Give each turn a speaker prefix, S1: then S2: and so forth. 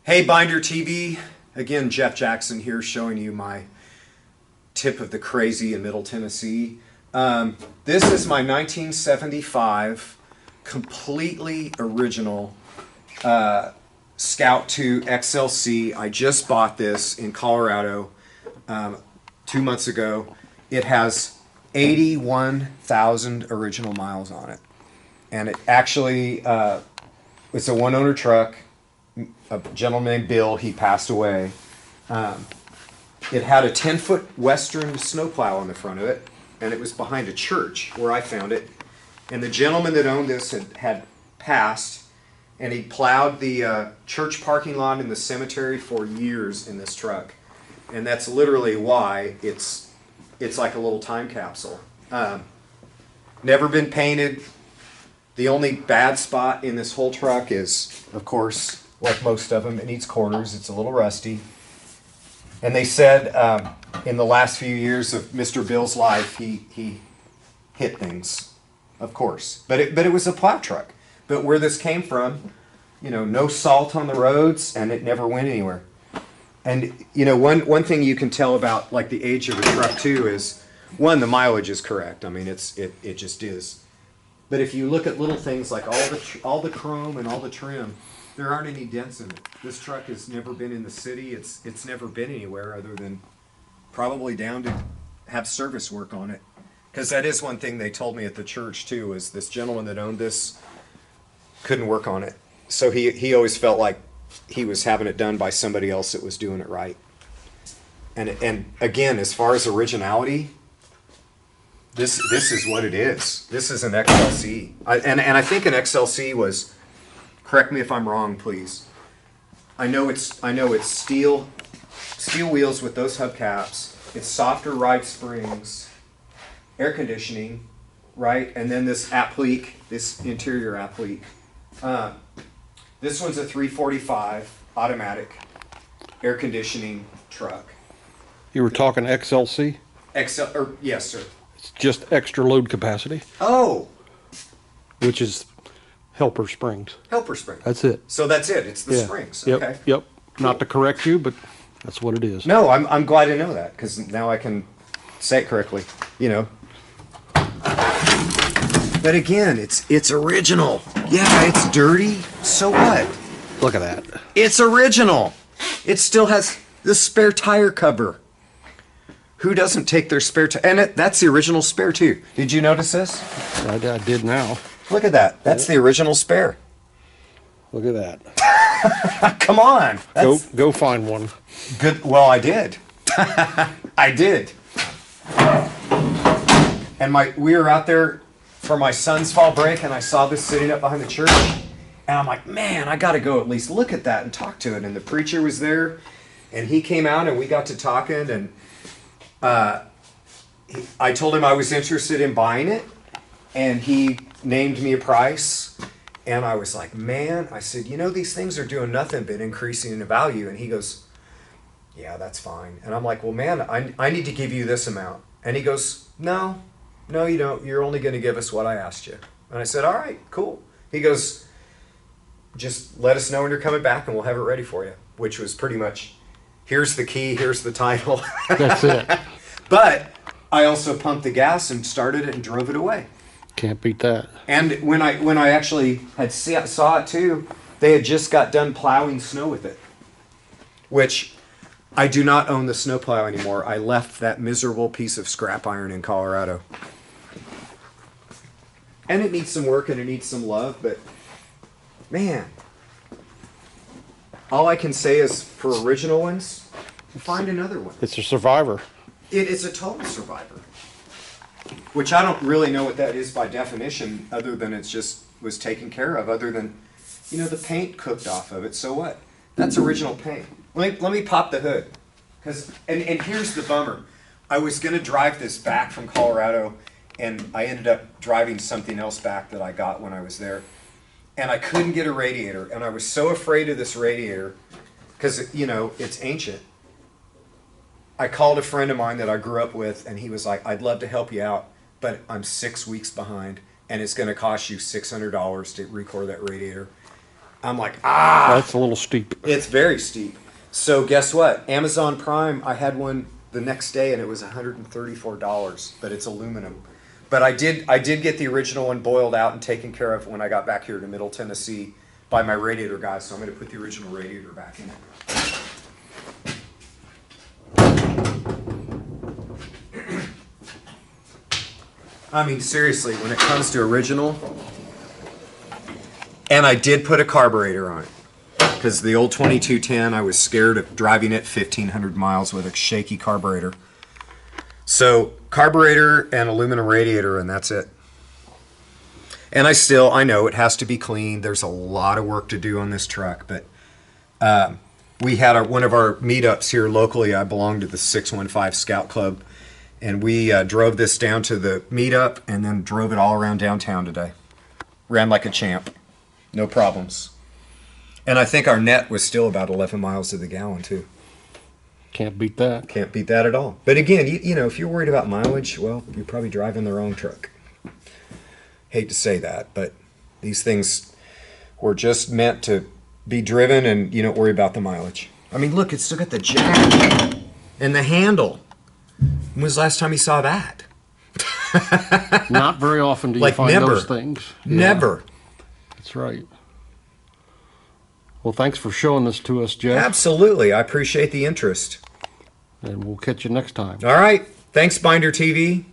S1: Hey Binder TV, again Jeff Jackson here showing you my tip of the crazy in Middle Tennessee. This is my 1975 completely original Scout 2 XLC. I just bought this in Colorado 2 months ago. It has 81,000 original miles on it. And it actually, it's a one-owner truck. A gentleman named Bill, he passed away. It had a 10-foot Western snowplow on the front of it, and it was behind a church where I found it. And the gentleman that owned this had passed, and he plowed the church parking lot in the cemetery for years in this truck. And that's literally why it's like a little time capsule. Never been painted. The only bad spot in this whole truck is, of course, like most of them, it needs quarters. It's a little rusty. And they said in the last few years of Mr. Bill's life, he hit things, of course. But it was a plow truck. But where this came from, you know, no salt on the roads, and it never went anywhere. And, you know, one thing you can tell about, like, the age of a truck, too, is, one, the mileage is correct. I mean, it just is. But if you look at little things like all the chrome and all the trim, there aren't any dents in it. This truck has never been in the city. It's never been anywhere other than probably down to have service work on it. Because that is one thing they told me at the church too, is this gentleman that owned this couldn't work on it. So he always felt like he was having it done by somebody else that was doing it right. And again, as far as originality, this is what it is. This is an XLC. And I think an XLC was, correct me if I'm wrong, please. I know it's steel wheels with those hubcaps. It's softer ride springs, air conditioning, right? And then this applique, this interior applique. This one's a 345 automatic air conditioning truck.
S2: You were talking XLC?
S1: Yes, sir.
S2: It's just extra load capacity.
S1: Oh.
S2: Which is helper springs.
S1: Helper springs.
S2: That's it.
S1: So that's it. It's the springs.
S2: Yep.
S1: Okay.
S2: Yep. Not to correct you, but that's what it is.
S1: No, I'm glad to know that, because now I can say it correctly. You know. But again, it's original. Yeah, it's dirty. So what?
S2: Look at that.
S1: It's original. It still has the spare tire cover. Who doesn't take their spare tire? And that's the original spare too. Did you notice this?
S2: I did now.
S1: Look at that. That's the original spare.
S2: Look at that.
S1: Come on.
S2: Go find one.
S1: Good. Well, I did. I did. And we were out there for my son's fall break, and I saw this sitting up behind the church, and I'm like, man, I got to go at least look at that and talk to it. And the preacher was there, and he came out, and we got to talking, and I told him I was interested in buying it, and he named me a price, and I was like, man, I said, you know, these things are doing nothing but increasing in value. And he goes, yeah, that's fine. And I'm like, well, man, I need to give you this amount. And he goes, no, you don't. You're only going to give us what I asked you. And I said, all right, cool. He goes, just let us know when you're coming back, and we'll have it ready for you, which was pretty much, here's the key, here's the title.
S2: That's it.
S1: But I also pumped the gas and started it and drove it away.
S2: Can't beat that.
S1: And when I actually saw it too, they had just got done plowing snow with it, which I do not own the snowplow anymore. I left that miserable piece of scrap iron in Colorado. And it needs some work and it needs some love, but man, all I can say is for original ones, find another one.
S2: It's a survivor.
S1: It is a total survivor. Which I don't really know what that is by definition, other than it's just was taken care of, other than, you know, the paint cooked off of it. So what? That's original paint. Let me pop the hood. And here's the bummer. I was going to drive this back from Colorado, and I ended up driving something else back that I got when I was there. And I couldn't get a radiator, and I was so afraid of this radiator, because, you know, it's ancient. I called a friend of mine that I grew up with, and he was like, I'd love to help you out, but I'm 6 weeks behind, and it's going to cost you $600 to record that radiator. I'm like, ah,
S2: That's a little steep.
S1: it's very steep. So guess what? Amazon Prime, I had one the next day and it was $134, but it's aluminum. But I did get the original one boiled out and taken care of when I got back here to Middle Tennessee by my radiator guy. So I'm going to put the original radiator back in it. I mean, seriously, when it comes to original, and I did put a carburetor on it because the old 2210, I was scared of driving it 1,500 miles with a shaky carburetor. So carburetor and aluminum radiator, and that's it. And I know it has to be cleaned. There's a lot of work to do on this truck, but we had one of our meetups here locally. I belong to the 615 Scout Club, and we drove this down to the meetup and then drove it all around downtown today. Ran like a champ. No problems. And I think our net was still about 11 miles to the gallon, too.
S2: Can't beat that.
S1: Can't beat that at all. But again, you know, if you're worried about mileage, well, you're probably driving the wrong truck. Hate to say that, but these things were just meant to be driven and you don't worry about the mileage. I mean, look, it's still got the jack and the handle. When was the last time you saw that?
S2: Not very often do you
S1: Like
S2: find
S1: never.
S2: those things. Yeah,
S1: Never.
S2: that's right. Well, thanks for showing this to us, Jeff.
S1: Absolutely. I appreciate the interest.
S2: And we'll catch you next time.
S1: All right. Thanks, Binder TV.